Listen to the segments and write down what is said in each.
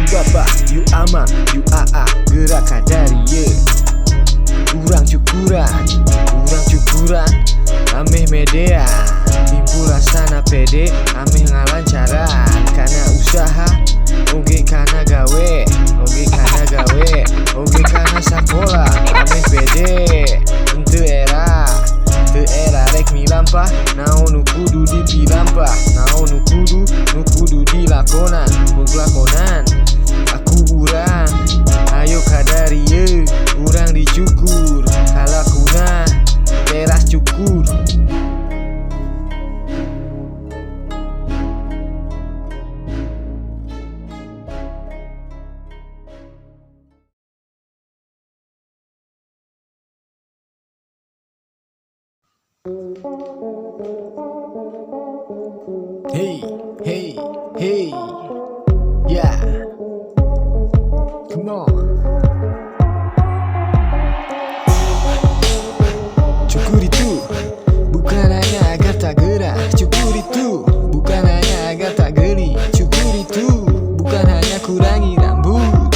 Bapak, you ama, you aa, gerak dari ye. Urang cukuran, ameh medea. Timbul rasana pede, ameh ngalancaran. Karena usaha, oge kana gawe, oge kana sakola, ameh pede. Ente era rek milampah, naon nu kudu dipilampah, naon nu kudu dilakonan, lakonan. Aku urang, ayo kadari ye, urang dicukur, kalakuna teras cukur. Hey, yeah, come on. Cukur itu bukan hanya agar tak gerah, cukur itu bukan hanya agar tak geli, cukur itu bukan hanya kurangi rambut.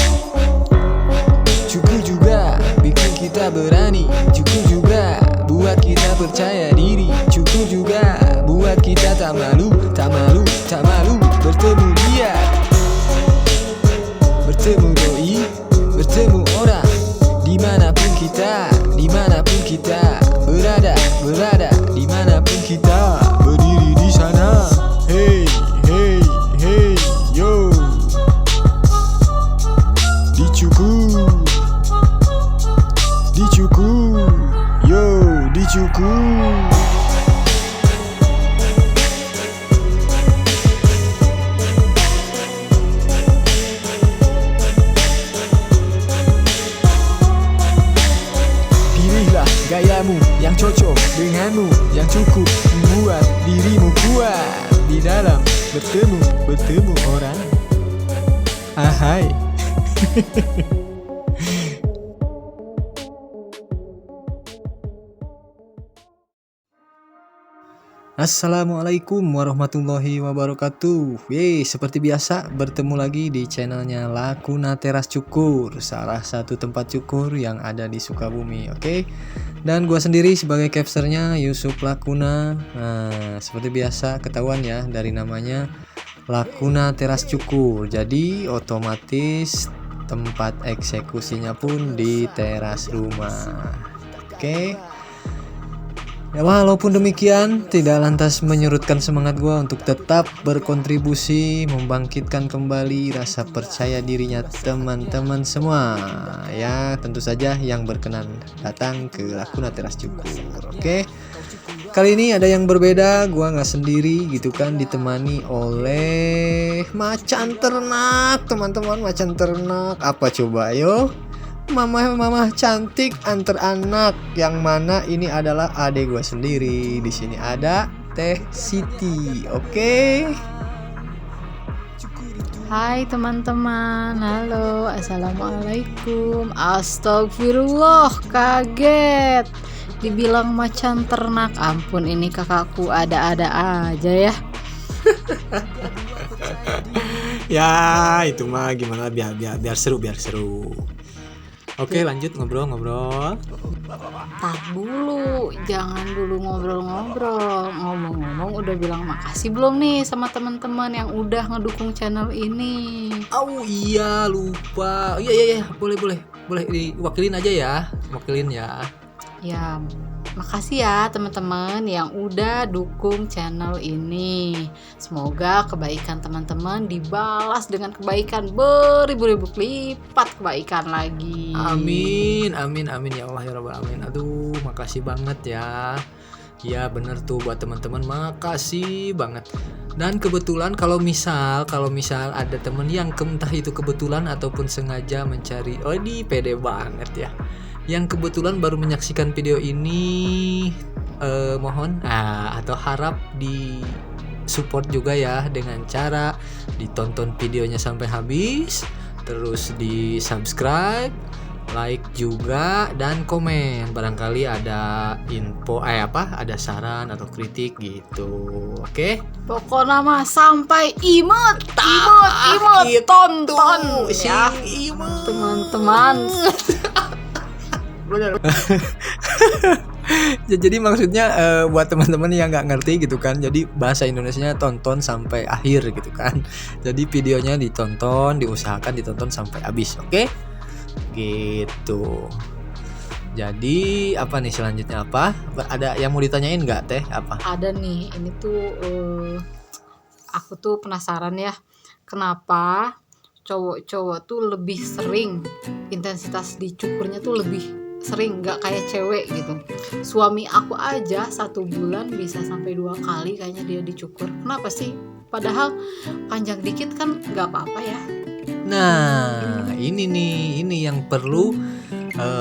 Cukur juga bikin kita berani, cukur juga buat kita percaya diri, cukur juga buat kita tak malu bertemu dia, bertemu doi, bertemu orang. Dimanapun kita berada, dimanapun kita berdiri di sana. Hey, yo, dicukur, yo, dicukur. Gayamu yang cocok denganmu, yang cukup membuat dirimu kuat di dalam bertemu orang. Ahai. Assalamualaikum warahmatullahi wabarakatuh. Seperti biasa bertemu lagi di channelnya Lakuna Teras Cukur, salah satu tempat cukur yang ada di Sukabumi. Oke. Dan gua sendiri sebagai capsternya Yusuf Lakuna. Nah, seperti biasa ketahuan ya dari namanya Lakuna Teras Cukur. Jadi otomatis tempat eksekusinya pun di teras rumah. Oke. Ya, walaupun demikian tidak lantas menyurutkan semangat gue untuk tetap berkontribusi membangkitkan kembali rasa percaya dirinya teman-teman semua. Ya, tentu saja yang berkenan datang ke Lakuna Teras Cukur. Oke. Kali ini ada yang berbeda, gue nggak sendiri gitu kan, ditemani oleh macan ternak, teman-teman. Macan ternak apa coba, yo? Mama cantik antar anak, yang mana ini adalah adek gue sendiri. Di sini ada Teh Siti. Oke. Hai teman-teman, halo, assalamualaikum. Astagfirullah, kaget dibilang macan ternak. Ampun, ini kakakku ada-ada aja ya. Ya itu mah gimana, biar seru. Oke, lanjut ngobrol. Tar dulu, jangan dulu ngobrol-ngobrol. Ngomong-ngomong, udah bilang makasih belum nih sama teman-teman yang udah ngedukung channel ini? Oh iya, lupa. Iya, boleh diwakilin aja ya. Ya, makasih ya teman-teman yang udah dukung channel ini. Semoga kebaikan teman-teman dibalas dengan kebaikan beribu-ribu lipat kebaikan lagi. Amin ya Allah ya Rabbal alamin. Aduh, makasih banget ya. Ya bener tuh buat teman-teman, makasih banget. Dan kebetulan kalau misal ada temen yang entah itu kebetulan ataupun sengaja mencari, oh ini pede banget ya, yang kebetulan baru menyaksikan video ini, mohon atau harap di support juga ya dengan cara ditonton videonya sampai habis, terus di subscribe, like juga dan komen. Barangkali ada info ada saran atau kritik gitu. Oke? Pokoknya mah sampai imut Gitu, tonton si ya imut. teman-teman. Bener. Jadi maksudnya buat teman-teman yang nggak ngerti gitu kan, jadi bahasa Indonesianya tonton sampai akhir gitu kan. Jadi videonya diusahakan ditonton sampai habis, oke? Gitu. Jadi apa nih selanjutnya apa? Ada yang mau ditanyain nggak Teh? Apa? Ada nih, ini tuh aku tuh penasaran ya, kenapa cowok-cowok tuh lebih sering intensitas dicukurnya tuh lebih sering, nggak kayak cewek gitu. Suami aku aja 1 bulan bisa sampai 2 kali kayaknya dia dicukur. Kenapa sih? Padahal panjang dikit kan nggak apa-apa ya. Nah, ini yang perlu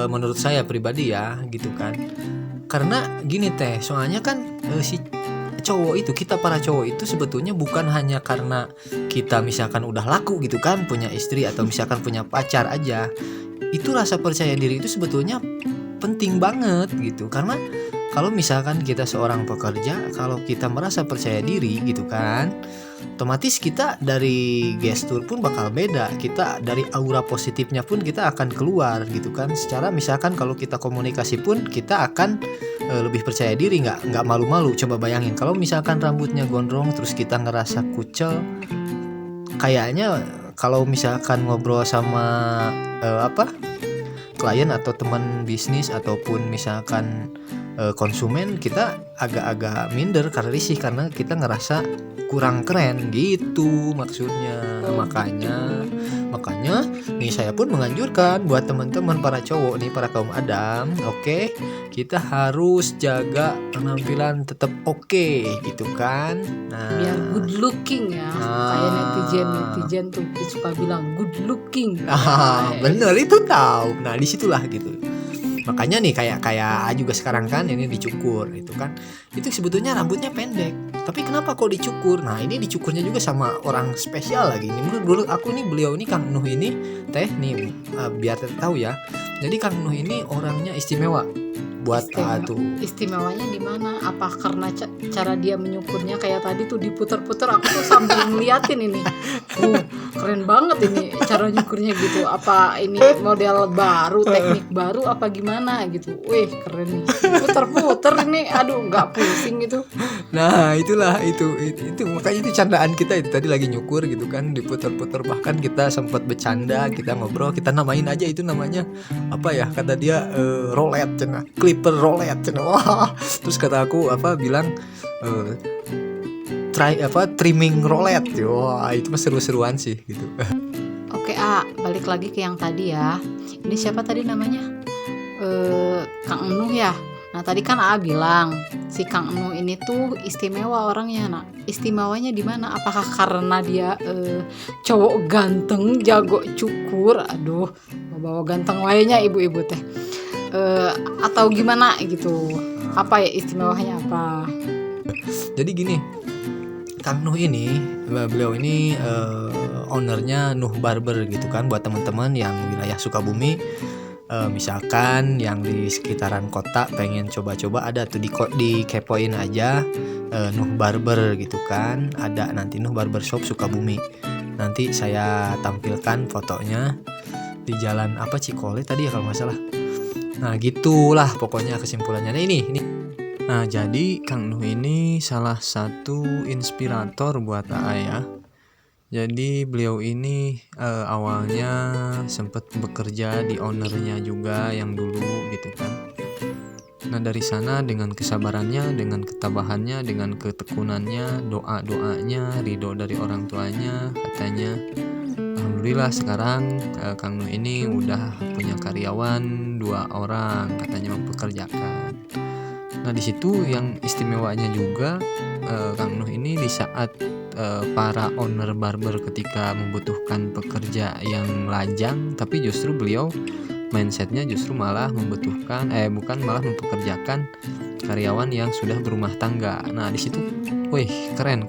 menurut saya pribadi ya gitu kan. Karena gini Teh, soalnya kan si cowok itu, kita para cowok itu sebetulnya bukan hanya karena kita misalkan udah laku gitu kan, punya istri atau misalkan punya pacar aja. Itu rasa percaya diri itu sebetulnya penting banget gitu. Karena kalau misalkan kita seorang pekerja, kalau kita merasa percaya diri gitu kan, otomatis kita dari gestur pun bakal beda. Kita dari aura positifnya pun kita akan keluar gitu kan. Secara misalkan kalau kita komunikasi pun kita akan lebih percaya diri, nggak malu-malu. Coba bayangin kalau misalkan rambutnya gondrong terus kita ngerasa kucel, kayaknya kalau misalkan ngobrol sama klien atau teman bisnis ataupun misalkan konsumen, kita agak-agak minder karena risih, karena kita ngerasa kurang keren gitu maksudnya. Makanya nih saya pun menganjurkan buat teman-teman para cowok nih, para kaum Adam, oke, kita harus jaga penampilan tetap oke gitu kan. Nah, Biar good looking ya. Kayak netizen tuh suka bilang good looking. bener itu tahu. Nah disitulah gitu. Makanya nih kayak juga sekarang kan ini dicukur itu kan, itu sebetulnya rambutnya pendek, tapi kenapa kok dicukur? Nah ini dicukurnya juga sama orang spesial lagi. Ini menurut aku nih, beliau ini Kang Nuh ini Teh nih, biar tahu ya. Jadi Kang Nuh ini orangnya istimewa buat Istimewanya di mana? Apa karena cara dia menyukurnya kayak tadi tuh diputer-puter, aku tuh sambil ngeliatin ini. Keren banget ini cara nyukurnya gitu. Apa ini model baru, teknik baru apa gimana gitu. Wih, keren nih. Puter-puter ini, aduh nggak pusing gitu. Nah itulah itu makanya itu candaan kita itu tadi lagi nyukur gitu kan, diputer-puter. Bahkan kita sempat bercanda, kita ngobrol, kita namain aja itu namanya apa ya, kata dia rolet cenah, clipper rolet cenah. Wah, terus kata aku bilang trimming rolet. Wah itu mah seru-seruan sih gitu. Oke, balik lagi ke yang tadi ya. Ini siapa tadi namanya? Kang Enuh ya. Nah tadi kan bilang si Kang Enuh ini tuh istimewa orangnya. Nah istimewanya di mana? Apakah karena dia cowok ganteng, jago cukur? Aduh, bawa ganteng wayanya ibu-ibu teh. Atau gimana gitu? Apa ya istimewanya apa? Jadi gini, Kang Nuh ini, beliau ini ownernya Nuh Barber gitu kan. Buat teman-teman yang wilayah Sukabumi, misalkan yang di sekitaran kota pengen coba-coba, ada tuh dikepoin aja Nuh Barber gitu kan. Ada nanti Nuh Barber Shop Sukabumi. Nanti saya tampilkan fotonya di jalan Cikole tadi ya kalau nggak salah. Nah gitulah pokoknya kesimpulannya. Nah ini. Nah jadi Kang Nuh ini salah satu inspirator buat AA ya. Jadi beliau ini awalnya sempat bekerja di ownernya juga yang dulu gitu kan. Nah dari sana dengan kesabarannya, dengan ketabahannya, dengan ketekunannya, doa-doanya, ridho dari orang tuanya, katanya alhamdulillah sekarang Kang Nuh ini udah punya karyawan 2 orang, katanya mempekerjakan. Nah di situ yang istimewanya juga Kang Nuh ini di saat para owner barber ketika membutuhkan pekerja yang lajang, tapi justru beliau mindsetnya justru malah malah mempekerjakan karyawan yang sudah berumah tangga. Nah di situ, wih keren.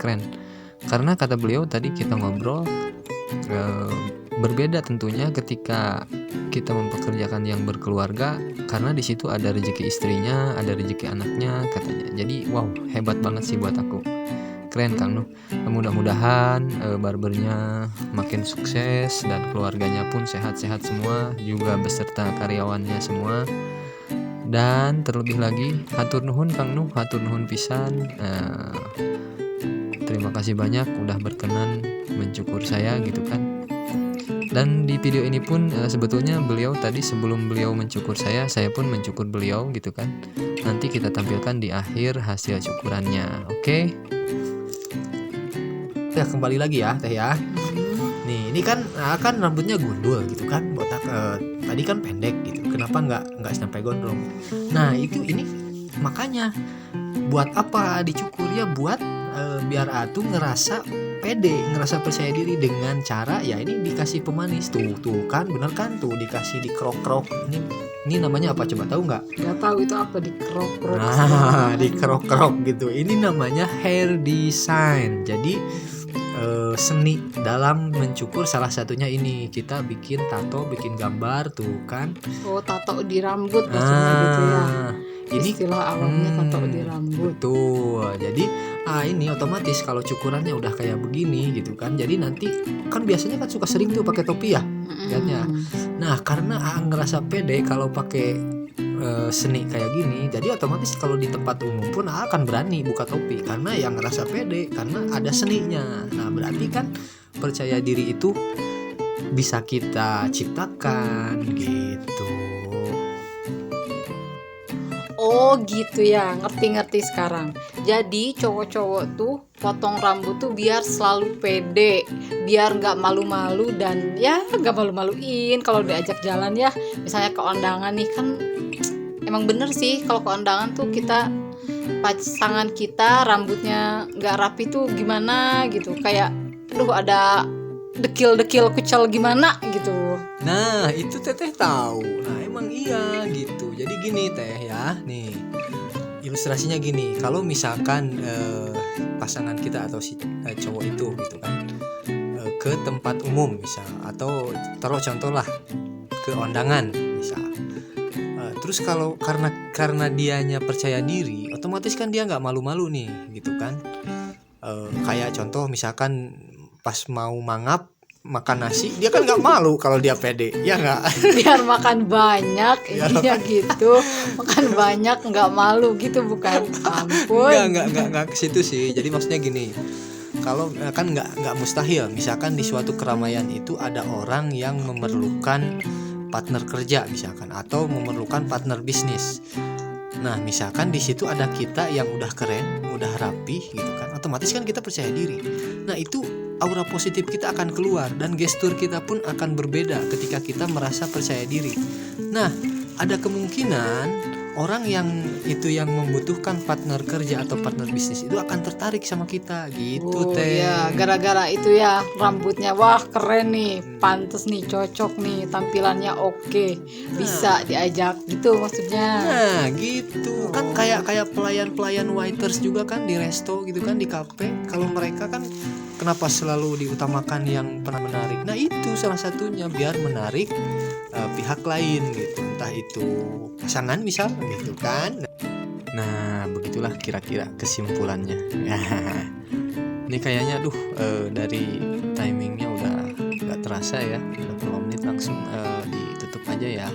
Karena kata beliau tadi kita ngobrol, Berbeda tentunya ketika kita mempekerjakan yang berkeluarga, karena di situ ada rezeki istrinya, ada rezeki anaknya katanya. Jadi wow, hebat banget sih buat aku. Keren Kang Nuh. Mudah-mudahan barbernya makin sukses dan keluarganya pun sehat-sehat semua, juga beserta karyawannya semua. Dan terlebih lagi hatur nuhun Kang Nuh, hatur nuhun pisan. Terima kasih banyak udah berkenan mencukur saya gitu kan. Dan di video ini pun sebetulnya beliau tadi sebelum beliau mencukur saya pun mencukur beliau gitu kan. Nanti kita tampilkan di akhir hasil cukurannya. Oke. Ya kembali lagi ya Teh ya. Nih ini kan rambutnya gundul gitu kan, botak tadi kan pendek gitu. Kenapa nggak sampai gondrong? Nah ini makanya buat apa dicukur ya, buat biar atuh ngerasa pede, ngerasa percaya diri dengan cara ya ini dikasih pemanis tuh kan, bener kan tuh dikasih dikerok-kerok. Ini namanya apa coba tahu nggak? Nggak tahu itu apa, dikerok-kerok. Nah dikerok-kerok gitu. Ini namanya hair design. Jadi seni dalam mencukur salah satunya ini kita bikin tato, bikin gambar tuh kan. Oh, tato di rambut maksudnya gitu ya. Ini istilah awamnya tato di rambut. Betul. Jadi ini otomatis kalau cukurannya udah kayak begini gitu kan. Jadi nanti kan biasanya kan suka sering tuh pakai topi ya. Lihatnya. Nah, karena ngerasa pede kalau pakai seni kayak gini, jadi otomatis kalau di tempat umum pun akan berani buka topi karena yang ngerasa pede karena ada seninya. Nah, berarti kan percaya diri itu bisa kita ciptakan gitu. Oh gitu ya, ngerti sekarang. Jadi cowok-cowok tuh potong rambut tuh biar selalu pede, biar nggak malu-malu dan ya nggak malu-maluin kalau diajak jalan ya. Misalnya ke undangan nih kan, emang bener sih kalau ke undangan tuh kita pasangan kita rambutnya nggak rapi tuh gimana gitu, kayak aduh ada dekil-dekil kucel gimana gitu. Nah itu teteh tahu. Nah emang iya gitu. Jadi gini teh ya, nih ilustrasinya gini. Kalau misalkan pasangan kita atau si cowok itu gitu kan ke tempat umum misal, atau taruh contoh lah ke undangan misal. Terus kalau karena dianya percaya diri, otomatis kan dia nggak malu-malu nih gitu kan. Kayak contoh misalkan pas mau mangap makan nasi, dia kan nggak malu kalau dia pede, ya nggak? Biar makan banyak, iya gitu. Makan banyak nggak malu gitu, bukan? Ampun. Nggak ke situ sih. Jadi maksudnya gini, kalau kan nggak mustahil. Misalkan di suatu keramaian itu ada orang yang memerlukan partner kerja misalkan, atau memerlukan partner bisnis. Nah misalkan di situ ada kita yang udah keren, udah rapi gitu kan, otomatis kan kita percaya diri. Nah itu aura positif kita akan keluar dan gestur kita pun akan berbeda ketika kita merasa percaya diri. Nah ada kemungkinan orang yang membutuhkan partner kerja atau partner bisnis itu akan tertarik sama kita gitu. Teh ya, gara-gara itu ya rambutnya wah keren nih, pantes nih, cocok nih, tampilannya oke, bisa diajak gitu maksudnya. Nah gitu kan, kayak pelayan waiters juga kan di resto gitu kan, di kafe. Kalau mereka kan kenapa selalu diutamakan yang pernah menarik? Nah itu salah satunya biar menarik pihak lain gitu, entah itu pasangan misal gitu kan. Nah begitulah kira-kira kesimpulannya. Ini kayaknya dari timingnya udah nggak terasa ya, udah berapa menit, langsung ditutup aja ya.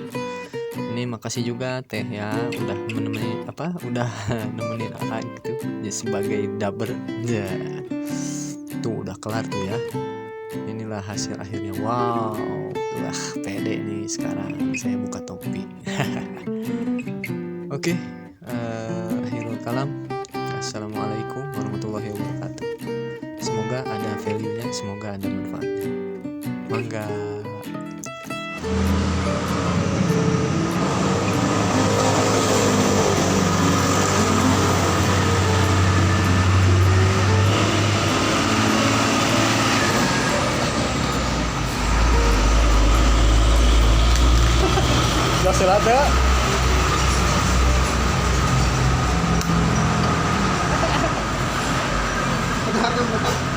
Ini makasih juga Teh ya udah menemani nemenin gitu ya, sebagai dubber ya. Tuh udah kelar tuh ya. Inilah hasil akhirnya. Wow, wah pede nih sekarang saya buka topi. Oke, akhirul kalam. Assalamualaikum warahmatullahi wabarakatuh. Semoga ada value-nya, semoga ada manfaatnya. Mangga. Selada. Betul.